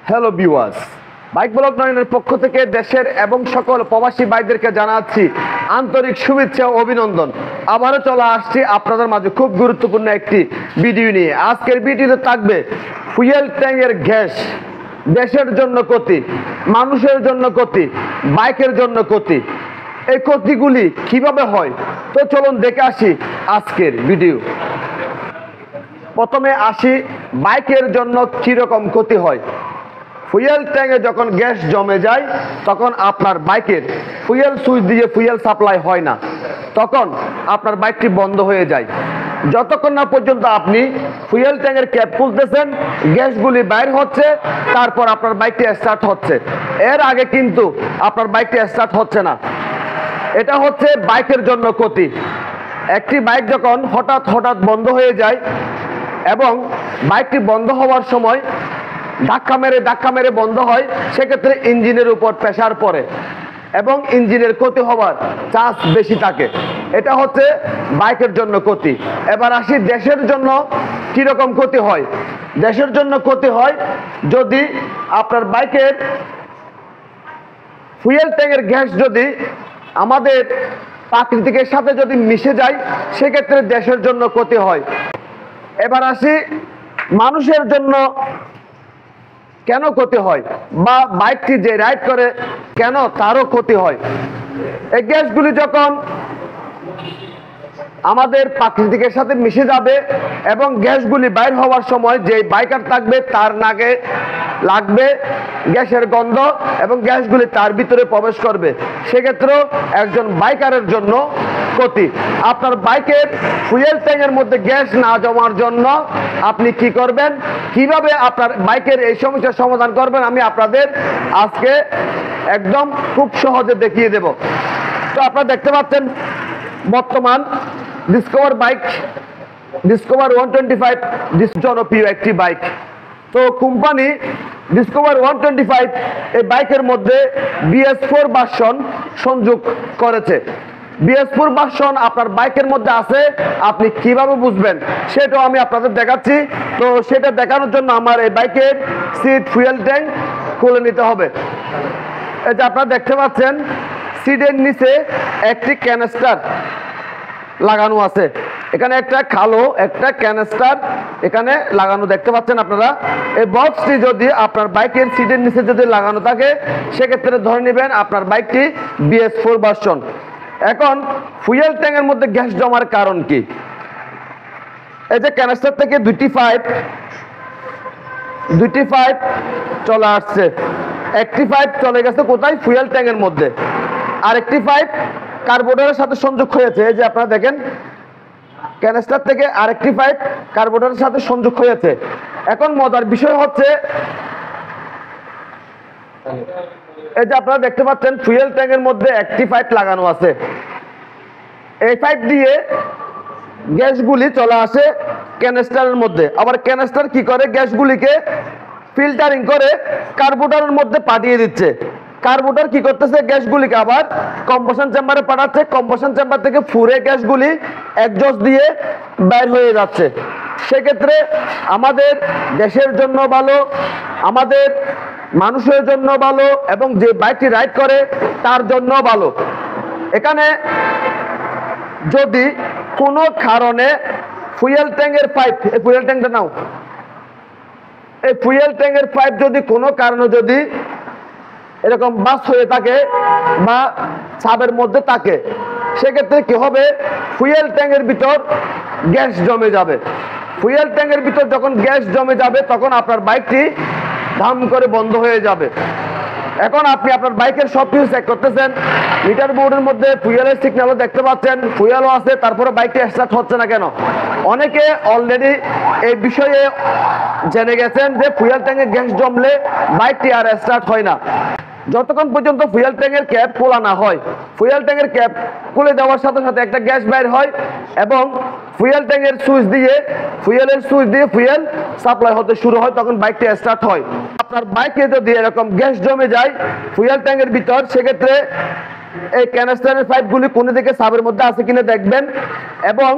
Hello viewers, bike blog 9 এর পক্ষ থেকে দেশের এবং সকল প্রবাসী ভাইদেরকে জানাচ্ছি আন্তরিক শুভেচ্ছা ও অভিনন্দন। আবারও চলে আসছি আপনাদের মাঝে খুব গুরুত্বপূর্ণ একটি ভিডিও নিয়ে। আজকের ভিডিওতে থাকবে ফুয়েল ট্যাঙ্কের গ্যাস দেশের জন্য ক্ষতি, মানুষের জন্য ক্ষতি, বাইকের জন্য ক্ষতি। এই ক্ষতিগুলি কিভাবে হয় তো চলুন দেখে আসি আজকের ভিডিও। প্রথমে আসি বাইকের জন্য কীরকম ক্ষতি হয়। ফুয়েল ট্যাঙ্কে যখন গ্যাস জমে যায় তখন আপনার বাইকের ফুয়েল সুইচ দিয়ে ফুয়েল সাপ্লাই হয় না, তখন আপনার বাইকটি বন্ধ হয়ে যায়। যতক্ষণ না পর্যন্ত আপনি ফুয়েল ট্যাঙ্কের ক্যাপ খুলতেছেন, গ্যাসগুলি বাইর হচ্ছে, তারপর আপনার বাইকটি স্টার্ট হচ্ছে। এর আগে কিন্তু আপনার বাইকটি স্টার্ট হচ্ছে না। এটা হচ্ছে বাইকের জন্য ক্ষতি। একটি বাইক যখন হঠাৎ হঠাৎ বন্ধ হয়ে যায় এবং বাইকটি বন্ধ হওয়ার সময় ধাক্কা মেরে বন্ধ হয়, সেক্ষেত্রে ইঞ্জিনের উপর প্রেসার পড়ে এবং ইঞ্জিনের ক্ষতি হওয়ার চান্স বেশি থাকে। এটা হচ্ছে বাইকের জন্য ক্ষতি। এবার আসি দেশের জন্য কীরকম ক্ষতি হয়। দেশের জন্য ক্ষতি হয় যদি আপনার বাইকের ফুয়েল ট্যাঙ্কের গ্যাস যদি আমাদের প্রাকৃতিকের সাথে যদি মিশে যায়, সেক্ষেত্রে দেশের জন্য ক্ষতি হয়। এবার আসি মানুষের জন্য কেন ক্ষতি হয়, বা বাইকটি যে রাইড করে কেন তারও ক্ষতি হয়। এই গ্যাসগুলি যখন আমাদের প্রাকৃতিকের সাথে মিশে যাবে এবং গ্যাসগুলি বাইর হওয়ার সময় যে বাইকার থাকবে তার নাকে লাগবে গ্যাসের গন্ধ এবং গ্যাসগুলি তার ভিতরে প্রবেশ করবে, সেক্ষেত্রেও একজন বাইকারের জন্য ক্ষতি। আপনার বাইকের ফুয়েল ট্যাঙ্কের মধ্যে গ্যাস না জমার জন্য আপনি কি করবেন, কিভাবে আপনার বাইকের এই সমস্যার সমাধান করবেন, আমি আপনাদের আজকে একদম খুব সহজে দেখিয়ে দেব। তো আপনারা দেখতে পাচ্ছেন বর্তমান ডিসকভার 125 জনপ্রিয় একটি বাইক। তো কোম্পানি ডিসকভার 125 এই বাইকের মধ্যে BS4 ভার্সন সংযোগ করেছে। BS4 ভার্সন আপনার বাইকের মধ্যে আছে, আপনি কিভাবে বুঝবেন সেটাও আমি আপনাদের দেখাচ্ছি। তো সেটা দেখানোর জন্য আমার এই বাইকের সিট ফুয়েল ট্যাঙ্ক খুলে নিতে হবে। এই যে আপনারা দেখতে পাচ্ছেন সিটের নিচে একটি ক্যানিস্টার লাগানো আছে, এখানে একটা খালো একটা ক্যানিস্টার এখানে লাগানো দেখতে পাচ্ছেন আপনারা। এই বক্সটি যদি আপনার বাইকের সিটের নিচে যদি লাগানো থাকে, সেক্ষেত্রে ধরে নেবেন আপনার বাইকটি BS4 ভার্সন। এখন ফুয়েল ট্যাঙ্কের মধ্যে গ্যাস জমার কারণ কি। এই যে ক্যানিস্টার থেকে দুটি পাইপ চলে আসছে, একটি পাইপ চলে গেছে কোথায়, ফুয়েল ট্যাঙ্কের মধ্যে, আরেকটি পাইপ কার্বোরেটরের সাথে সংযোগ হয়েছে। এই যে আপনারা দেখেন ক্যানিস্টার থেকে আরেকটি পাইপ কার্বোরেটরের সাথে সংযোগ হয়েছে। এখন মজার বিষয় হচ্ছে এই যে আপনারা দেখতে পাচ্ছেন ফুয়েল ট্যাঙ্কের মধ্যে একটি পাইপ লাগানো আছে। এই পাইপ দিয়ে গ্যাসগুলি চলে আসে ক্যানিস্টারের মধ্যে, আবার ক্যানিস্টার কি করে গ্যাসগুলিকে ফিল্টারিং করে কার্বোরেটরের মধ্যে পাঠিয়ে দিচ্ছে। কার্বোরেটর কি করতেছে, গ্যাসগুলিকে আবার কম্বাসন চেম্বারে পাঠাচ্ছে, কম্বাসন চেম্বার থেকে ফুরে গ্যাসগুলি এক্সজস্ট দিয়ে বের হয়ে যাচ্ছে। সেক্ষেত্রে আমাদের দেশের জন্য ভালো, আমাদের মানুষের জন্য ভালো এবং যে বাইকটি রাইড করে তার জন্য ভালো। এখানে যদি কোনো কারণে ফুয়েল ট্যাঙ্কের পাইপ, এই ফুয়েল ট্যাঙ্কটা নাও, এই ফুয়েল ট্যাঙ্কের পাইপ যদি কোনো কারণে যদি এরকম বাস হয়ে থাকে বা চাপের মধ্যে থাকে, সেক্ষেত্রে কি হবে, ফুয়েল ট্যাঙ্কের ভিতর গ্যাস জমে যাবে। ফুয়েল ট্যাঙ্কের ভিতর যখন গ্যাস জমে যাবে তখন আপনার বাইকটি ধাম করে বন্ধ হয়ে যাবে। এখন আপনি আপনার বাইকের সব কিছু চেক করতেছেন, মিটার বোর্ডের মধ্যে ফুয়েলের সিগন্যালও দেখতে পাচ্ছেন, ফুয়েলও আছে, তারপরে বাইকটি স্টার্ট হচ্ছে না কেন। অনেকে অলরেডি এই বিষয়ে জেনে গেছেন যে ফুয়েল ট্যাঙ্কে গ্যাস জমলে বাইকটি আর স্টার্ট হয় না। যতক্ষণ পর্যন্ত ফুয়েল ট্যাঙ্কের ক্যাপ খোলা না হয়, ফুয়েল ট্যাঙ্কের ক্যাপ খুলে দেওয়ার সাথে সাথে একটা গ্যাস বের হয় এবং ফুয়েল ট্যাঙ্কের ফুয়েলের সুইচ দিয়ে ফুয়েল সাপ্লাই হতে শুরু হয়, তখন বাইকটি স্টার্ট হয়। আপনার বাইকে যদি এরকম গ্যাস জমে যায় ফুয়েল ট্যাঙ্কের ভিতর, সেক্ষেত্রে এই ক্যানিস্টারের পাইপগুলি কোন দিকে সাবের মধ্যে আছে কিনা দেখবেন, এবং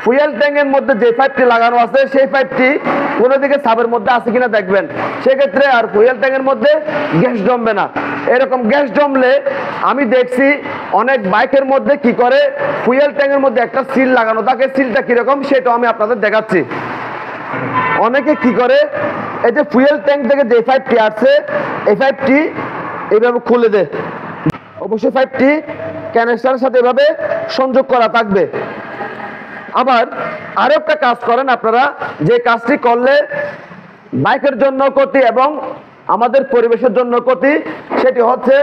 ফুয়েল ট্যাঙ্কের মধ্যে যে পাইপটি লাগানো আছে সেই পাইপটি কোন দিকে সাবের মধ্যে আছে কিনা দেখবেন। সেক্ষেত্রে আর ফুয়েল ট্যাঙ্কের মধ্যে গ্যাস জমবে না। এরকম গ্যাস জমলে আমি দেখছি অনেক বাইকের মধ্যে কি করে, ফুয়েল ট্যাঙ্কের মধ্যে একটা সিল লাগানো থাকে, সিলটা কিরকম সেটাও আমি আপনাদের দেখাচ্ছি। অনেকে কি করে, এই যে ফুয়েল ট্যাঙ্ক থেকে যে পাইপটি আসছে এই পাইপটি এইভাবে খুলে দেয়। অবশ্যই পাইপটি ক্যানিস্টারের সাথে এভাবে সংযোগ করা থাকবে। আবার আরো একটা কাজ করেন আপনারা, যে কাজটি করলে বাইকের জন্য ক্ষতি এবং আমাদের পরিবেশের জন্য ক্ষতি, সেটি হচ্ছে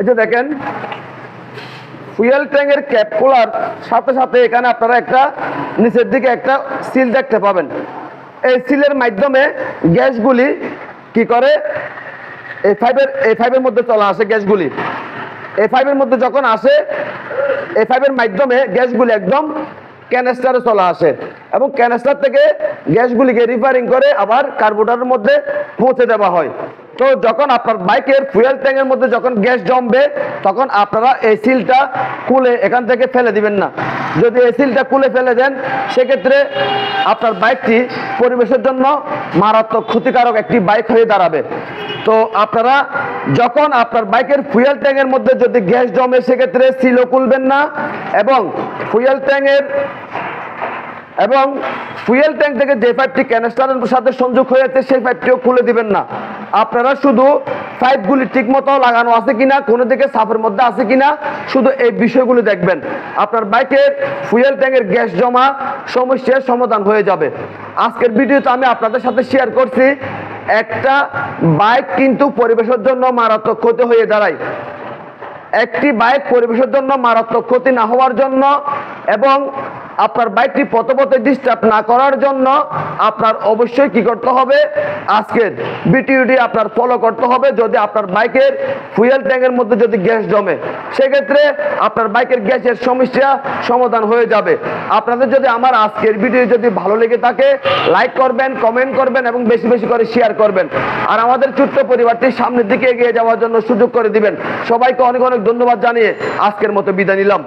এই যে দেখেন ফুয়েল ট্যাঙ্কের ক্যাপ খোলার সাথে সাথে এখানে আপনারা একটা নিচের দিকে একটা সিল দেখতে পাবেন। এই সিলের মাধ্যমে গ্যাসগুলি কি করে, এই পাইপের মধ্যে চলে আসে গ্যাসগুলি। এই পাইপের মধ্যে যখন আসে, এই পাইপের মাধ্যমে গ্যাসগুলি একদম ক্যানিস্টারে চলে আসে এবং ক্যানিস্টার থেকে গ্যাসগুলিকে রিফারিং করে আবার কার্বোরেটরের মধ্যে পৌঁছে দেওয়া হয়। তো যখন আপনার বাইকের ফুয়েল ট্যাঙ্কের মধ্যে যখন গ্যাস জমবে তখন আপনারা এই সিলটা খুলে এখান থেকে ফেলে দিবেন না। যদি এই সিলটা খুলে ফেলে দেন সেক্ষেত্রে আপনার বাইকটি পরিবেশের জন্য মারাত্মক ক্ষতিকারক একটি বাইক হয়ে দাঁড়াবে। তো আপনারা যখন আপনার বাইকের ফুয়েল ট্যাঙ্কের মধ্যে যদি গ্যাস জমে সেক্ষেত্রে সিলও খুলবেন না, এবং ফুয়েল ট্যাঙ্ক থেকে যে পাইপটি ক্যানিস্টারের সাথে সংযোগ হয়েছে সেই পাইপটিও খুলে দিবেন না। আপনারা শুধু পাইপগুলি ঠিক মতো লাগানো আছে কিনা, কোনো দিকে সাফের মধ্যে আছে কিনা, শুধু এই বিষয়গুলি দেখবেন। আপনার বাইকের ফুয়েল ট্যাঙ্কের গ্যাস জমা সমস্যার সমাধান হয়ে যাবে। আজকের ভিডিওতে আমি আপনাদের সাথে শেয়ার করছি একটা বাইক কিন্তু পরিবেশের জন্য মারাত্মক ক্ষতি হয়ে দাঁড়ায়। একটি বাইক পরিবেশের জন্য মারাত্মক ক্ষতি না হওয়ার জন্য এবং আপনার বাইকটি পথে ডিস্টার্ব না করার জন্য আপনার অবশ্যই কি করতে হবে, আজকের ভিডিওটি আপনার ফলো করতে হবে। যদি আপনার বাইকের ফুয়েল ট্যাঙ্কের মধ্যে যদি গ্যাস জমে সেক্ষেত্রে আপনার বাইকের গ্যাসের সমস্যা সমাধান হয়ে যাবে। আপনাদের যদি আমার আজকের ভিডিও যদি ভালো লেগে থাকে লাইক করবেন, কমেন্ট করবেন এবং বেশি বেশি করে শেয়ার করবেন। আর আমাদের ছোট্ট পরিবারটি সামনের দিকে এগিয়ে যাওয়ার জন্য সুযোগ করে দিবেন। সবাইকে অনেক অনেক ধন্যবাদ জানিয়ে আজকের মতো বিদায় নিলাম।